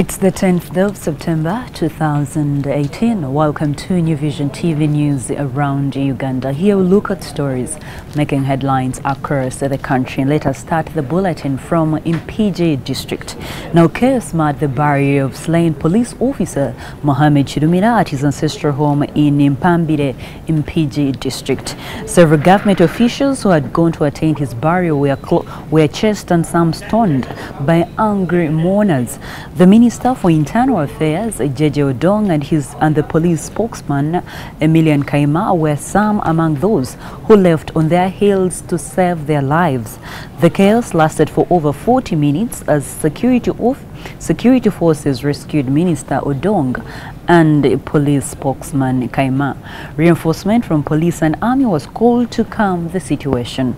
It's the 10th of September 2018. Welcome to New Vision TV News around Uganda. Here we look at stories making headlines across the country. Let us start the bulletin from Mpigi district. Now, chaos marked the burial of slain police officer Mohammed Chidumira at his ancestral home in Mpambire, Mpigi district. Several government officials who had gone to attend his burial were chased and some stoned by angry mourners. The Minister for Internal Affairs, Jeje Odong, and the police spokesman, Emilian Kaima, were some among those who left on their heels to save their lives. The chaos lasted for over 40 minutes as security forces rescued Minister Odong and police spokesman Kaima. Reinforcement from police and army was called to calm the situation.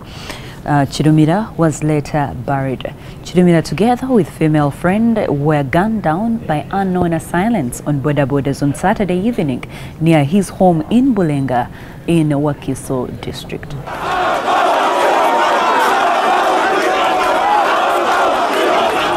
Chidumira was later buried. Chidumira, together with female friend, were gunned down by unknown assailants on borders on Saturday evening near his home in Bulenga in Wakiso district.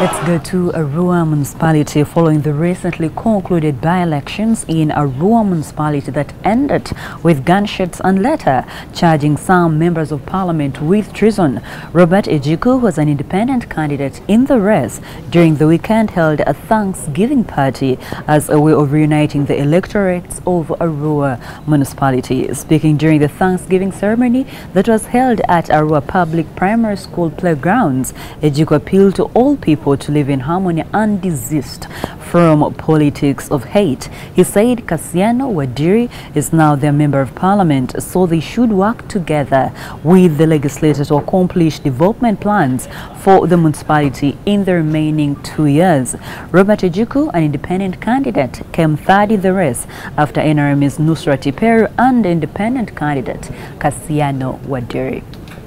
Let's go to Arua municipality following the recently concluded by-elections in Arua municipality that ended with gunshots and later charging some members of parliament with treason. Robert Ejiku was an independent candidate in the race during the weekend held a Thanksgiving party as a way of reuniting the electorates of Arua municipality. Speaking during the Thanksgiving ceremony that was held at Arua Public Primary School playgrounds, Ejiku appealed to all people to live in harmony and desist from politics of hate. He said Kassiano Wadiri is now their member of parliament, so they should work together with the legislature to accomplish development plans for the municipality in the remaining 2 years. Robert Ejiku, an independent candidate, came third in the race after NRM's Nusrat Peru and independent candidate Kassiano Wadiri.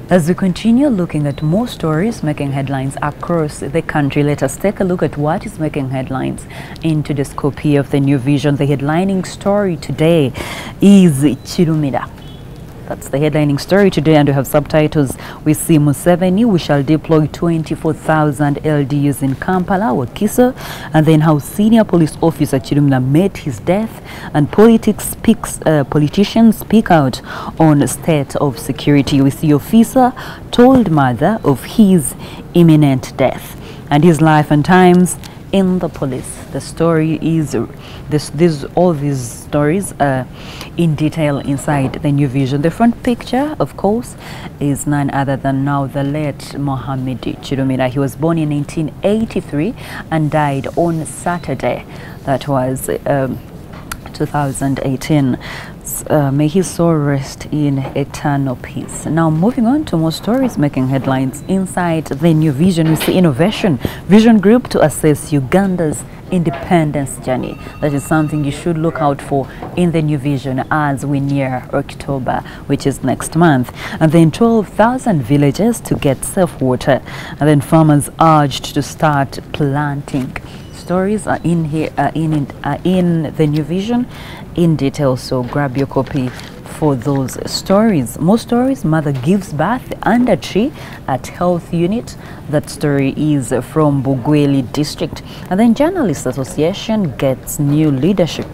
As we continue looking at more stories making headlines across the country, let us take a look at what is making headlines in today's copy of the New Vision. The headlining story today is Chidumira. That's the headlining story today, and we have subtitles. We see Museveni, we shall deploy 24,000 LDUs in Kampala, Wakiso, and then how senior police officer Chidumira met his death, and politicians speak out on state of security. We see officer told mother of his imminent death and his life and times in the police. The story is all these stories in detail inside the New Vision. The front picture, of course, is none other than now the late Mohammed Chidumira. He was born in 1983 and died on Saturday. That was 2018. May his soul rest in eternal peace. Now, moving on to more stories making headlines inside the New Vision, we see Innovation Vision Group to assess Uganda's independence journey. That is something you should look out for in the New Vision as we near October, which is next month. And then 12,000 villages to get safe water. And then farmers urged to start planting. Stories are in here, in the New Vision in detail, so grab your copy for those stories. More stories: mother gives birth under tree at health unit. That story is from Bugweli district. And then Journalists Association gets new leadership.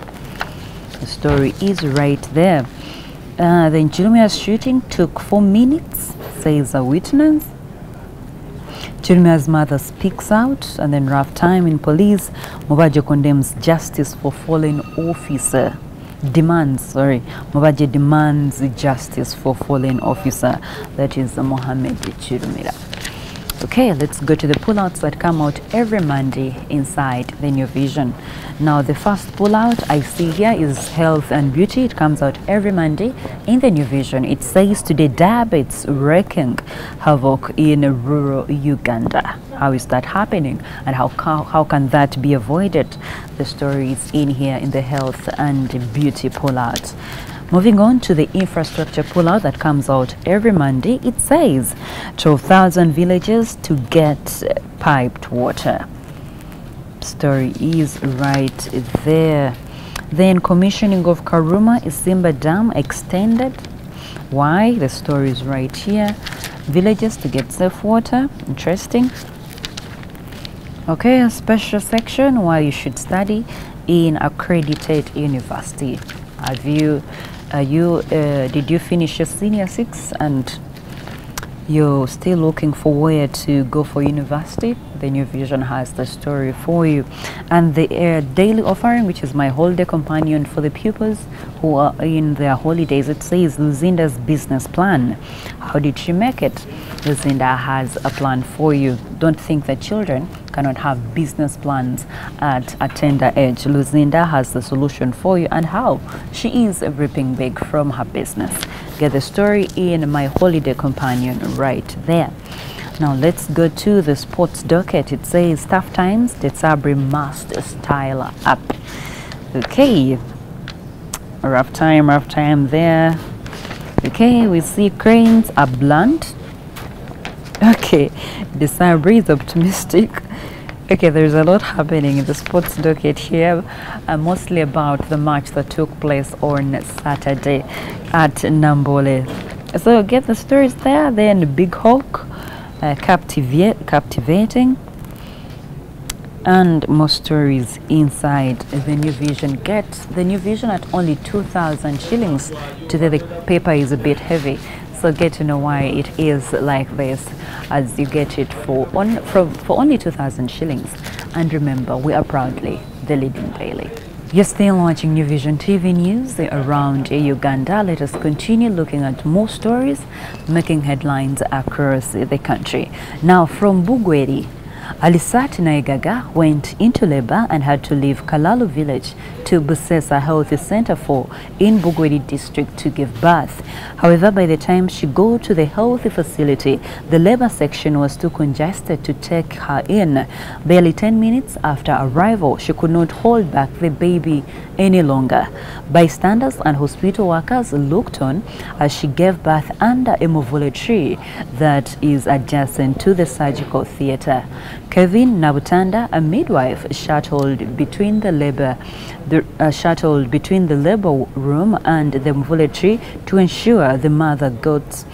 The story is right there. Then Chidumira's shooting took 4 minutes, says a witness. Chidumira's mother speaks out, and then rough time in police. Mubaje condemns justice for fallen officer. Mubaje demands justice for fallen officer. That is Mohammed Chidumira. Okay, let's go to the pullouts that come out every Monday inside the New Vision. Now, the first pullout I see here is health and beauty. It comes out every Monday in the New Vision. It says today diabetes wreaking havoc in rural Uganda. How is that happening, and how can that be avoided? The story is in here in the health and beauty pullout. Moving on to the infrastructure pullout that comes out every Monday, it says 12,000 villages to get piped water. Story is right there. Then commissioning of Karuma Isimba Dam extended. Why? The story is right here. Villages to get safe water. Interesting. Okay, a special section why you should study in accredited university. Did you finish your senior 6 and you're still looking for where to go for university? The New Vision has the story for you. And the daily offering, which is my holiday companion for the pupils who are in their holidays, it says Lucinda's business plan. How did she make it? Lucinda has a plan for you. Don't think that children cannot have business plans at a tender age. Lucinda has the solution for you and how she is reaping big from her business. Get the story in my holiday companion right there. Now let's go to the sports docket. It says tough times, Sabri must style up. Okay, rough time there. Okay, we see cranes are blunt. Okay, Sabri is optimistic. Okay, there's a lot happening in the sports docket here, mostly about the match that took place on Saturday at Nambole. So get the stories there. Then Big Hawk, captivating, and more stories inside the New Vision. Get the New Vision at only 2,000 shillings. Today the paper is a bit heavy, so get to know why it is like this as you get it for only 2,000 shillings. And remember, we are proudly the leading daily. You're still watching New Vision TV news around Uganda. Let us continue looking at more stories making headlines across the country. Now from Bugweri, Alisat Naigaga went into labor and had to leave Kalalu village to Busesa Health Center in Bugweri district to give birth. However, by the time she got to the health facility, the labor section was too congested to take her in. Barely 10 minutes after arrival, she could not hold back the baby any longer. Bystanders and hospital workers looked on as she gave birth under a movule tree that is adjacent to the surgical theater. Kevin Nabutanda, a midwife, shuttled between the labor room and the movule tree to ensure the mothers got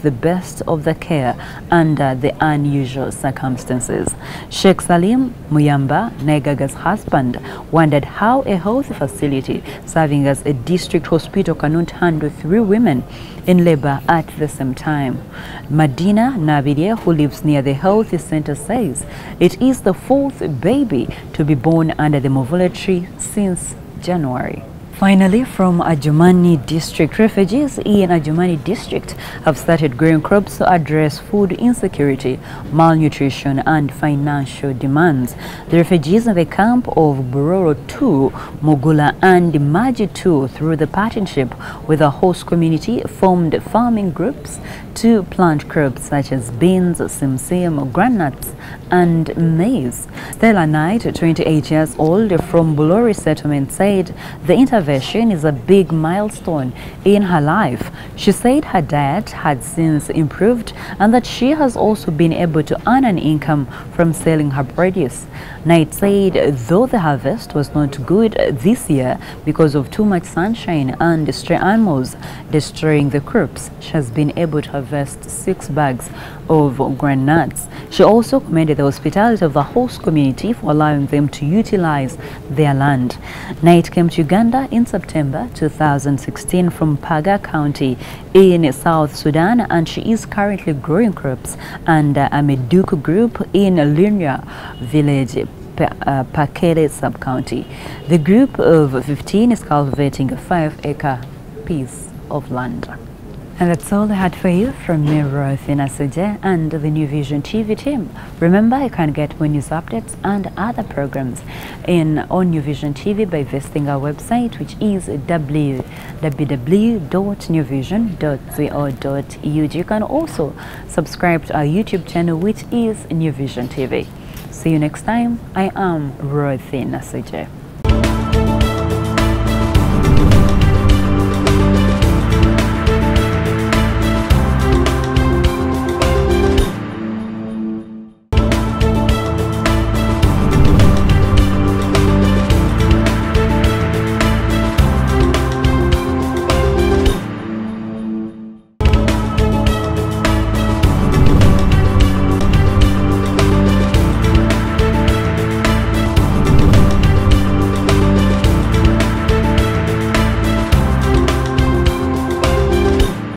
the best of the care under the unusual circumstances. Sheikh Salim Muyamba, Negaga's husband, wondered how a health facility serving as a district hospital cannot handle 3 women in labor at the same time. Madina Nabidia, who lives near the health center, says it is the 4th baby to be born under the movule tree since January. Finally, from Adjumani district, refugees in Adjumani district have started growing crops to address food insecurity, malnutrition, and financial demands. The refugees in the camp of Bororo 2, Mugula, and Maji 2, through the partnership with a host community, formed farming groups to plant crops such as beans, simsim, groundnuts, and maize. Stella Knight, 28 years old, from Bulori settlement, said the intervention is a big milestone in her life. She said her diet had since improved and that she has also been able to earn an income from selling her produce. Knight said though the harvest was not good this year because of too much sunshine and stray animals destroying the crops, she has been able to harvest 6 bags of groundnuts. She also commended the hospitality of the host community for allowing them to utilize their land. Knight came to Uganda in September 2016 from Paga County in South Sudan, and she is currently growing crops under a Meduku group in Linya village, Pakele sub-county. The group of 15 is cultivating a 5-acre piece of land. And that's all I had for you from me, Rothina Suje, and the New Vision TV team. Remember, you can get more news updates and other programs on New Vision TV by visiting our website, which is www.newvision.co.ug. You can also subscribe to our YouTube channel, which is New Vision TV. See you next time. I am Rothina Suje.